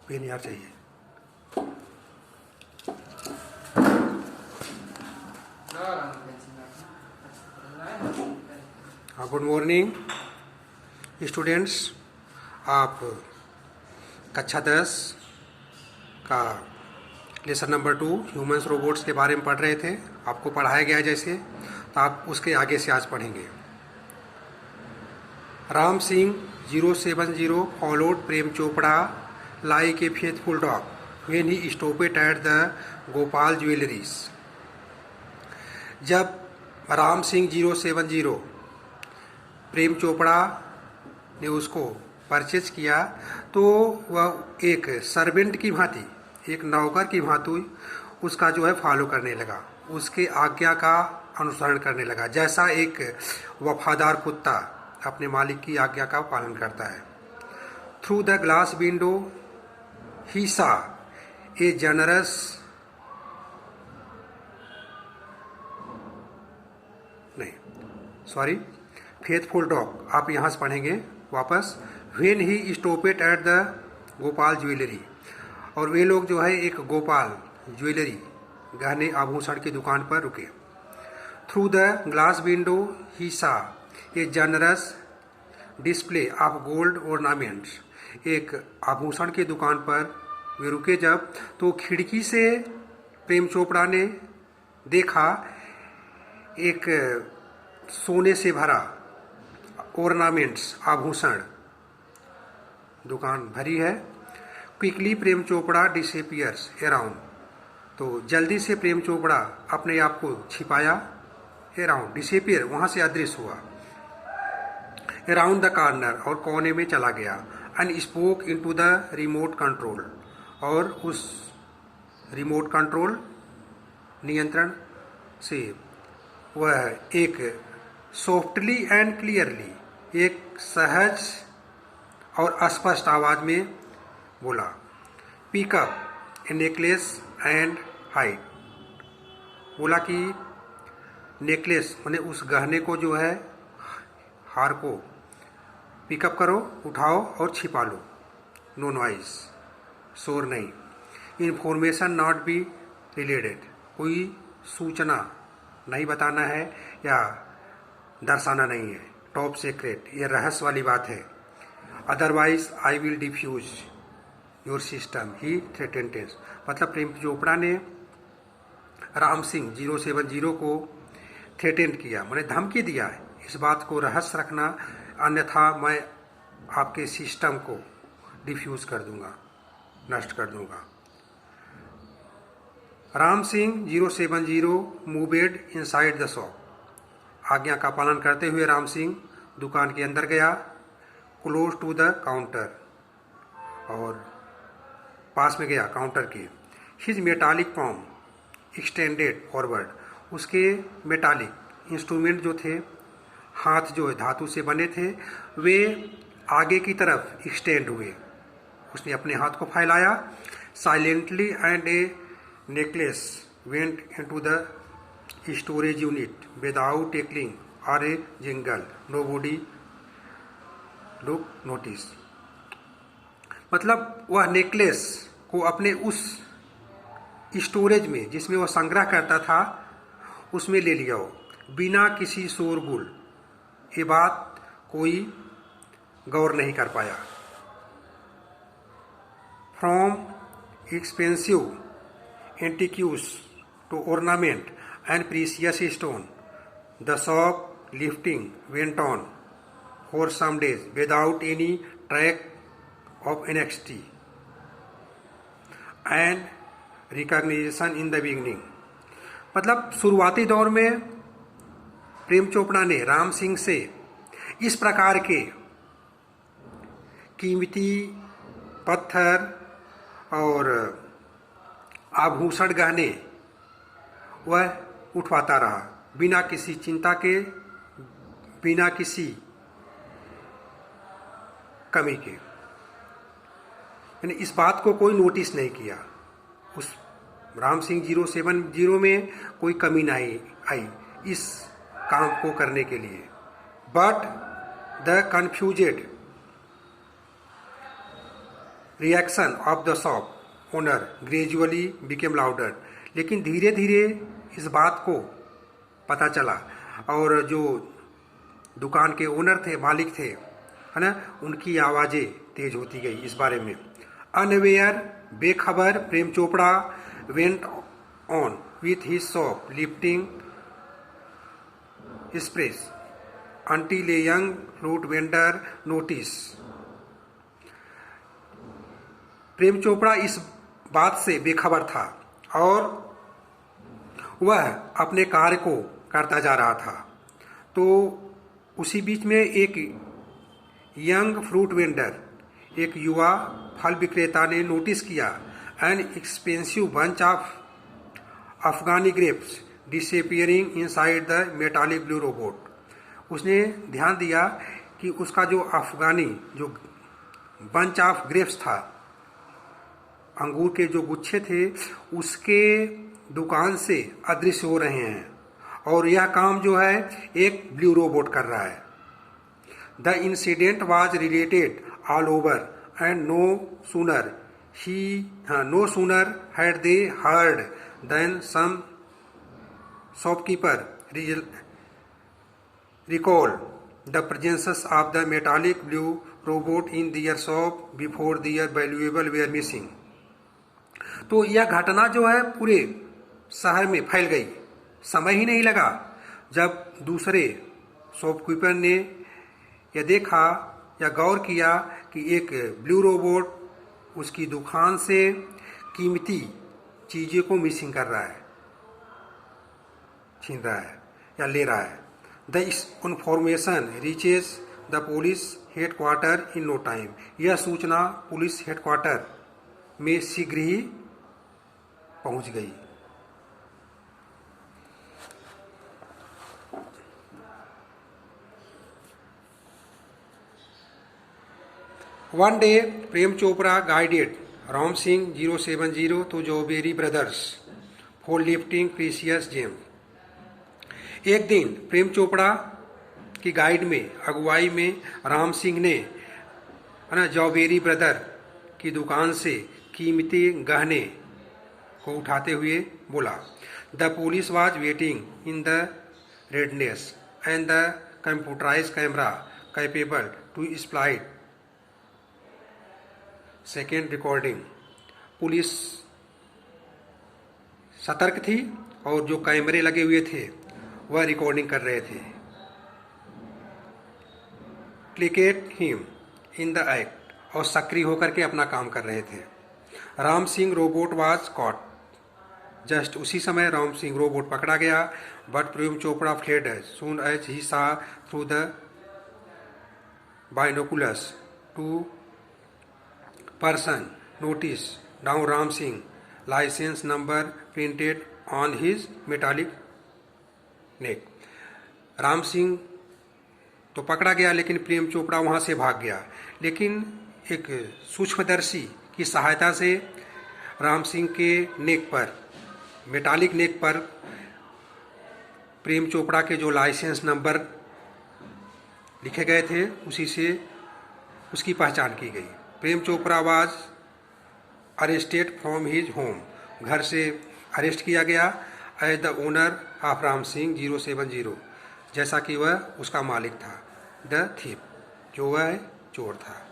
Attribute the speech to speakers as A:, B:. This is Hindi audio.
A: पेन यार चाहिए। हाँ, गुड मॉर्निंग स्टूडेंट्स। आप कक्षा 10 का लेसन नंबर 2 ह्यूमंस रोबोट्स के बारे में पढ़ रहे थे। आपको पढ़ाया गया जैसे, तो आप उसके आगे से आज पढ़ेंगे। Ram Singh 070 followed Prem Chopra like a faithful dog when he stopped at the Gopal jewellers. जब राम सिंह 070 प्रेम चोपड़ा ने उसको परचेज किया तो वह एक सर्वेंट की भांति, एक नौकर की भांति उसका जो है फॉलो करने लगा, उसके आज्ञा का अनुसरण करने लगा, जैसा एक वफादार कुत्ता अपने मालिक की आज्ञा का पालन करता है। Through the glass window he saw a generous faithful dog. आप यहाँ से पढ़ेंगे वापस। When he stopped at the Gopal jewellery, और वे लोग जो है एक गोपाल ज्वेलरी गहने आभूषण की दुकान पर रुके। Through the glass window he saw a generous display of gold ornaments. एक आभूषण की दुकान पर वे रुके जब, तो खिड़की से प्रेम चोपड़ा ने देखा एक सोने से भरा ऑर्नामेंट्स आभूषण दुकान भरी है। Quickly Prem Chopra disappears around, तो जल्दी से प्रेम चोपड़ा अपने आप को छिपाया। अराउंड डिसअपियर, वहाँ से अदृश्य हुआ। अराउंड द कॉर्नर, और कोने में चला गया। And spoke into the remote control, और उस रिमोट कंट्रोल नियंत्रण से वह एक सॉफ्टली एंड क्लियरली, एक सहज और स्पष्ट आवाज में बोला, pickup A necklace and hide. बोला कि नेकलेस माने उस गहने को जो है, हार को पिकअप करो, उठाओ और छिपा लो। नो नॉइज, शोर नहीं। इन्फॉर्मेशन नॉट बी रिलेटेड, कोई सूचना नहीं बताना है या दर्शाना नहीं है। टॉप सीक्रेट, ये रहस्य वाली बात है। Otherwise I will diffuse your system he threatened. मतलब प्रेम चोपड़ा ने राम सिंह 070 को थ्रेटेंड किया, मैंने धमकी दिया है, इस बात को रहस्य रखना, अन्यथा मैं आपके सिस्टम को डिफ्यूज कर दूंगा, नष्ट कर दूंगा। Ram Singh 070 moved inside the shop. आज्ञा का पालन करते हुए राम सिंह दुकान के अंदर गया। क्लोज टू द काउंटर, और पास में गया काउंटर के। हिज मेटालिक पॉम एक्सटेंडेड फॉरवर्ड, उसके मेटालिक इंस्ट्रूमेंट जो थे, हाथ जो धातु से बने थे, वे आगे की तरफ एक्सटेंड हुए। उसने अपने हाथ को फैलाया। Silently and A necklace went into the storage unit without A cling और ए जिंगल, नोबॉडी लुक नोटिस। मतलब वह नेकलेस को अपने उस स्टोरेज में, जिसमें वह संग्रह करता था, उसमें ले लिया हो, बिना किसी शोरगुल। ये बात कोई गौर नहीं कर पाया। From expensive antiques to ornament and precious stone, the shop lifting went on for some days without any track of anxiety and recognition in the beginning। मतलब शुरुआती दौर में प्रेम चोपड़ा ने राम सिंह से इस प्रकार के कीमती पत्थर और आभूषण गहने वह उठवाता रहा, बिना किसी चिंता के, बिना किसी कमी के। यानी इस बात को कोई नोटिस नहीं किया। उस राम सिंह 070 में कोई कमी नहीं आई इस काम को करने के लिए। But the confused reaction of the shop owner gradually became louder. लेकिन धीरे धीरे इस बात को पता चला और जो दुकान के ओनर थे, मालिक थे, है ना, उनकी आवाज़ें तेज होती गई इस बारे में। अनअवेयर, बेखबर, Prem Chopra went on with his shop lifting sprees until a young fruit vendor noticed। Prem Chopra इस बात से बेखबर था और वह अपने कार्य को करता जा रहा था। तो उसी बीच में एक यंग फ्रूट वेंडर, एक युवा फल विक्रेता ने नोटिस किया an expensive bunch of Afghani grapes disappearing inside the metallic blue robot. उसने ध्यान दिया कि उसका जो अफगानी जो बंच ऑफ ग्रेप्स था, अंगूर के जो गुच्छे थे, उसके दुकान से अदृश्य हो रहे हैं और यह काम जो है एक ब्लू रोबोट कर रहा है। The incident was related all over and no sooner had they heard then some shopkeeper recalled the presence of the metallic blue robot in their shop before their valuable were missing। तो यह घटना जो है पूरे शहर में फैल गई। समय ही नहीं लगा जब दूसरे शॉपकीपर ने यह देखा या गौर किया कि एक ब्लू रोबोट उसकी दुकान से कीमती चीज़ों को मिसिंग कर रहा है, छीन रहा है या ले रहा है। The information reaches the police headquarter in no time। यह सूचना पुलिस हेडक्वार्टर में शीघ्र ही पहुंच गई। One day, Prem Chopra guided Ram Singh 070 to Jawberi Brothers for lifting precious gems। एक दिन प्रेम चोपड़ा की गाइड में, अगुवाई में, राम सिंह ने, है ना, जौबेरी ब्रदर की दुकान से कीमती गहने को उठाते हुए बोला। The police was waiting in the readiness and the computerise camera capable to split second recording. Police सतर्क थी और जो कैमरे लगे हुए थे वह रिकॉर्डिंग कर रहे थे। Clicked him in the act, और सक्रिय होकर के अपना काम कर रहे थे। Ram Singh robot was caught. Just उसी समय राम सिंह रोबोट पकड़ा गया। But Prem Chopra fled soon as he saw through the binoculars two person notice down Ram Singh licence number printed on his metallic neck. Ram Singh तो पकड़ा गया लेकिन प्रेम चोपड़ा वहां से भाग गया। लेकिन एक सूक्ष्मदर्शी की सहायता से राम सिंह के नेक पर, मेटालिक नेक पर, प्रेम चोपड़ा के जो लाइसेंस नंबर लिखे गए थे उसी से उसकी पहचान की गई। Prem Chopra was arrested from his home. घर से अरेस्ट किया गया as the owner of Ram Singh 070, जैसा कि वह उसका मालिक था। द थीप, जो वह चोर था।